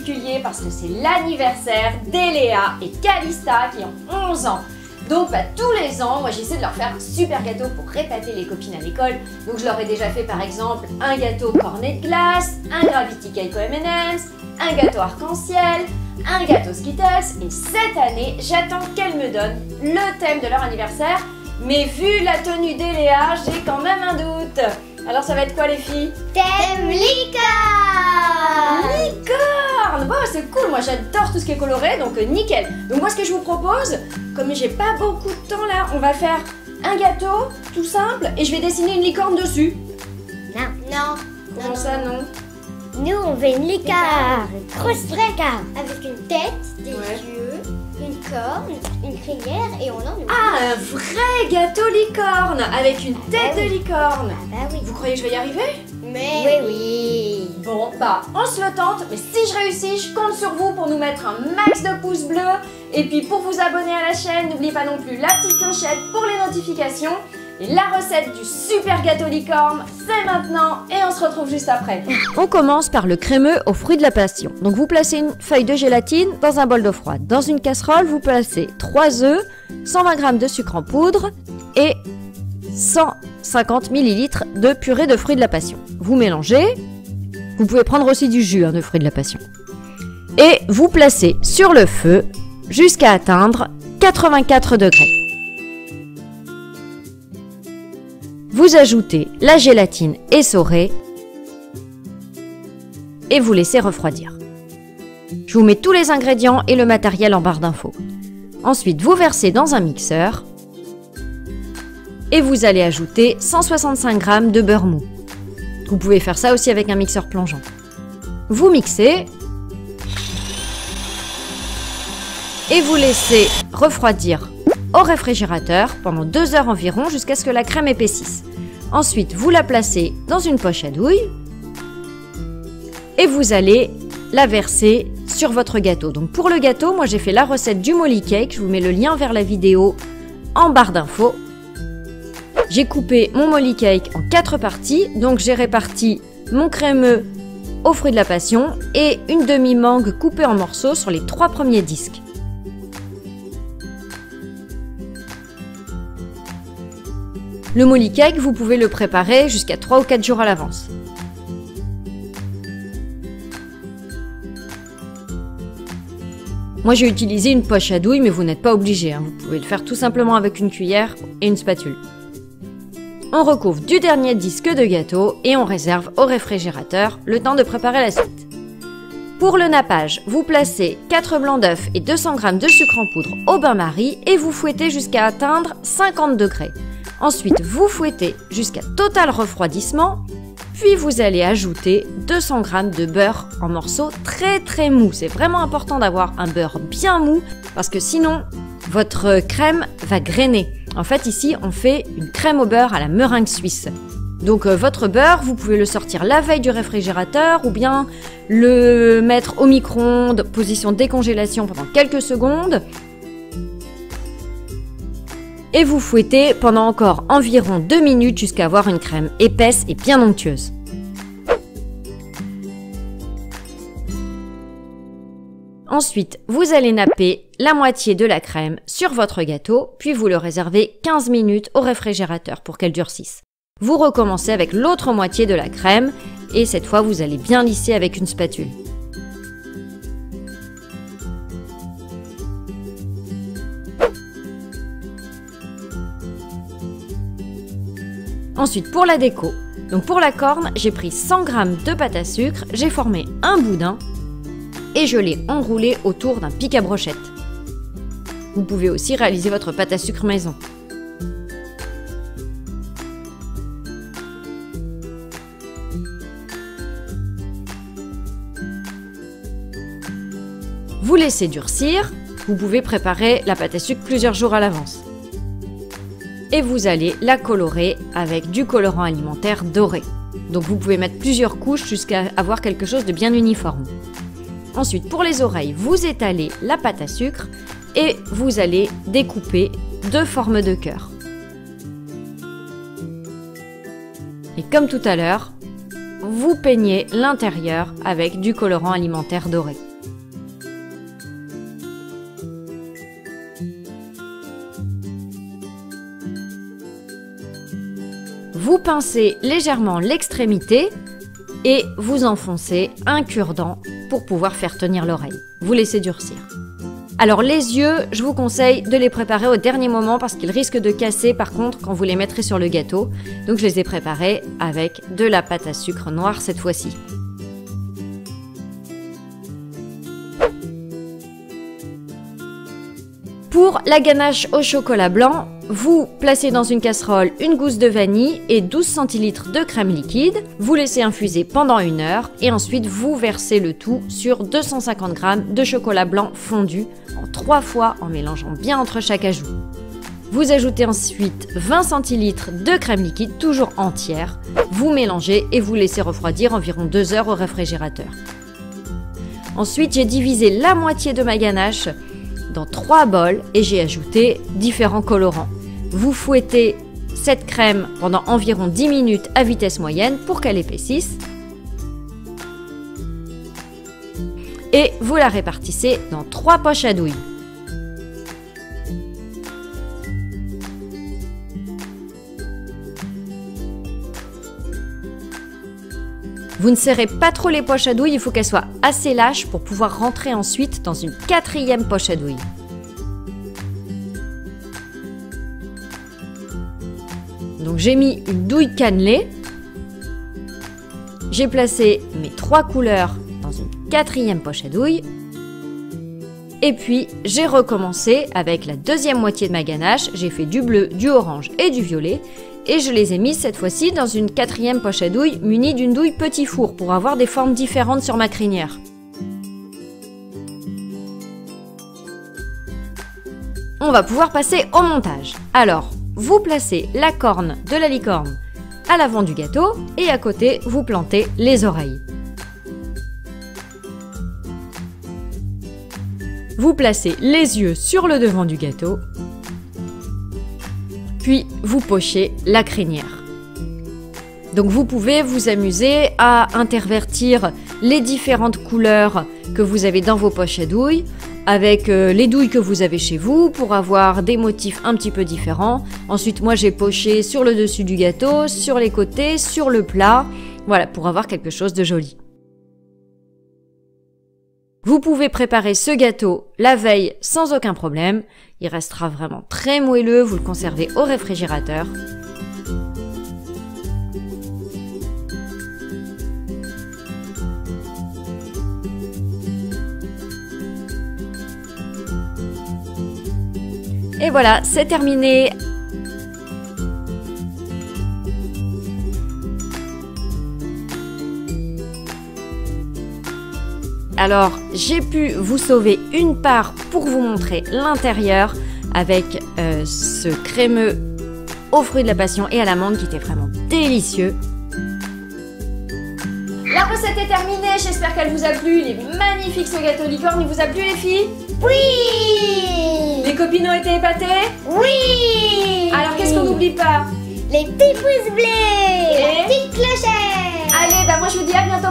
particulier parce que c'est l'anniversaire d'Eléa et Calista qui ont 11 ans. Donc tous les ans, moi j'essaie de leur faire un super gâteau pour répater les copines à l'école. Donc je leur ai déjà fait par exemple un gâteau cornet de glace, un Gravity Cake au M&M's, un gâteau arc-en-ciel, un gâteau Skittles. Et cette année, j'attends qu'elles me donnent le thème de leur anniversaire. Mais vu la tenue d'Eléa, j'ai quand même un doute. Alors ça va être quoi les filles? Thème licorne. Licorne! Bon, c'est cool, moi j'adore tout ce qui est coloré, donc nickel. Donc moi ce que je vous propose, comme j'ai pas beaucoup de temps là, on va faire un gâteau tout simple et je vais dessiner une licorne dessus. Non. Comment ça non? Nous on veut une licorne, grosse licorne, avec une tête, des yeux, une corne, une crinière et on en Ah, un vrai gâteau licorne avec une tête de licorne. Ah bah oui. Vous croyez que je vais y arriver? Mais oui. Bon, bah on se le tente, mais si je réussis, je compte sur vous pour nous mettre un max de pouces bleus. Et puis pour vous abonner à la chaîne, n'oubliez pas non plus la petite clochette pour les notifications. Et la recette du super gâteau licorne, c'est maintenant et on se retrouve juste après. On commence par le crémeux aux fruits de la passion. Donc vous placez une feuille de gélatine dans un bol d'eau froide. Dans une casserole, vous placez 3 œufs, 120 g de sucre en poudre et 150 ml de purée de fruits de la passion. Vous mélangez. Vous pouvez prendre aussi du jus de fruits de la passion. Et vous placez sur le feu jusqu'à atteindre 84 degrés. Vous ajoutez la gélatine essorée et vous laissez refroidir. Je vous mets tous les ingrédients et le matériel en barre d'infos. Ensuite, vous versez dans un mixeur et vous allez ajouter 165 g de beurre mou. Vous pouvez faire ça aussi avec un mixeur plongeant. Vous mixez et vous laissez refroidir au réfrigérateur pendant 2 heures environ jusqu'à ce que la crème épaississe. Ensuite, vous la placez dans une poche à douille et vous allez la verser sur votre gâteau. Donc pour le gâteau, moi j'ai fait la recette du Molly Cake. Je vous mets le lien vers la vidéo en barre d'infos. J'ai coupé mon Molly Cake en 4 parties. Donc j'ai réparti mon crémeux aux fruits de la passion et une demi-mangue coupée en morceaux sur les 3 premiers disques. Le Molly Cake, vous pouvez le préparer jusqu'à 3 ou 4 jours à l'avance. Moi j'ai utilisé une poche à douille, mais vous n'êtes pas obligé. Vous pouvez le faire tout simplement avec une cuillère et une spatule. On recouvre du dernier disque de gâteau et on réserve au réfrigérateur le temps de préparer la suite. Pour le nappage, vous placez 4 blancs d'œufs et 200 g de sucre en poudre au bain-marie et vous fouettez jusqu'à atteindre 50 degrés. Ensuite, vous fouettez jusqu'à total refroidissement, puis vous allez ajouter 200 g de beurre en morceaux très mous. C'est vraiment important d'avoir un beurre bien mou parce que sinon, votre crème va grainer. En fait, ici, on fait une crème au beurre à la meringue suisse. Donc votre beurre, vous pouvez le sortir la veille du réfrigérateur ou bien le mettre au micro-ondes, position décongélation pendant quelques secondes. Et vous fouettez pendant encore environ 2 minutes jusqu'à avoir une crème épaisse et bien onctueuse. Ensuite, vous allez napper la moitié de la crème sur votre gâteau, puis vous le réservez 15 minutes au réfrigérateur pour qu'elle durcisse. Vous recommencez avec l'autre moitié de la crème et cette fois vous allez bien lisser avec une spatule. Ensuite, pour la déco, donc pour la corne, j'ai pris 100 g de pâte à sucre, j'ai formé un boudin et je l'ai enroulé autour d'un pic à brochette. Vous pouvez aussi réaliser votre pâte à sucre maison. Vous laissez durcir, vous pouvez préparer la pâte à sucre plusieurs jours à l'avance. Et vous allez la colorer avec du colorant alimentaire doré. Donc vous pouvez mettre plusieurs couches jusqu'à avoir quelque chose de bien uniforme. Ensuite, pour les oreilles, vous étalez la pâte à sucre et vous allez découper 2 formes de cœur. Et comme tout à l'heure, vous peignez l'intérieur avec du colorant alimentaire doré. vous pincez légèrement l'extrémité et vous enfoncez un cure-dent pour pouvoir faire tenir l'oreille. Vous laissez durcir. Alors les yeux, je vous conseille de les préparer au dernier moment parce qu'ils risquent de casser par contre quand vous les mettrez sur le gâteau. Donc je les ai préparés avec de la pâte à sucre noire cette fois-ci. Pour la ganache au chocolat blanc, vous placez dans une casserole une gousse de vanille et 12 centilitres de crème liquide. Vous laissez infuser pendant 1 heure et ensuite vous versez le tout sur 250 g de chocolat blanc fondu en 3 fois en mélangeant bien entre chaque ajout. Vous ajoutez ensuite 20 centilitres de crème liquide, toujours entière. Vous mélangez et vous laissez refroidir environ 2 heures au réfrigérateur. Ensuite, j'ai divisé la moitié de ma ganache dans 3 bols et j'ai ajouté différents colorants. Vous fouettez cette crème pendant environ 10 minutes à vitesse moyenne pour qu'elle épaississe. Et vous la répartissez dans 3 poches à douille. Vous ne serrez pas trop les poches à douille, il faut qu'elles soient assez lâches pour pouvoir rentrer ensuite dans une 4e poche à douille. Donc j'ai mis une douille cannelée. J'ai placé mes 3 couleurs dans une 4e poche à douille. Et puis j'ai recommencé avec la 2e moitié de ma ganache. J'ai fait du bleu, du orange et du violet. Et je les ai mises cette fois-ci dans une 4e poche à douille munie d'une douille petit four pour avoir des formes différentes sur ma crinière. On va pouvoir passer au montage. Alors, vous placez la corne de la licorne à l'avant du gâteau et à côté, vous plantez les oreilles. Vous placez les yeux sur le devant du gâteau. Puis vous pochez la crinière. Donc vous pouvez vous amuser à intervertir les différentes couleurs que vous avez dans vos poches à douille avec les douilles que vous avez chez vous pour avoir des motifs un petit peu différents. Ensuite moi j'ai poché sur le dessus du gâteau, sur les côtés, sur le plat, voilà, pour avoir quelque chose de joli. Vous pouvez préparer ce gâteau la veille sans aucun problème. Il restera vraiment très moelleux, vous le conservez au réfrigérateur. Et voilà, c'est terminé. Alors, j'ai pu vous sauver une part pour vous montrer l'intérieur avec ce crémeux aux fruits de la passion et à l'amande qui était vraiment délicieux. La recette est terminée, j'espère qu'elle vous a plu. Il est magnifique ce gâteau licorne, il vous a plu les filles? Oui! Les copines ont été épatées? Oui! Alors qu'est-ce qu'on n'oublie pas? Les petits pouces bleus! Et la petite clochette! Allez, bah moi je vous dis à bientôt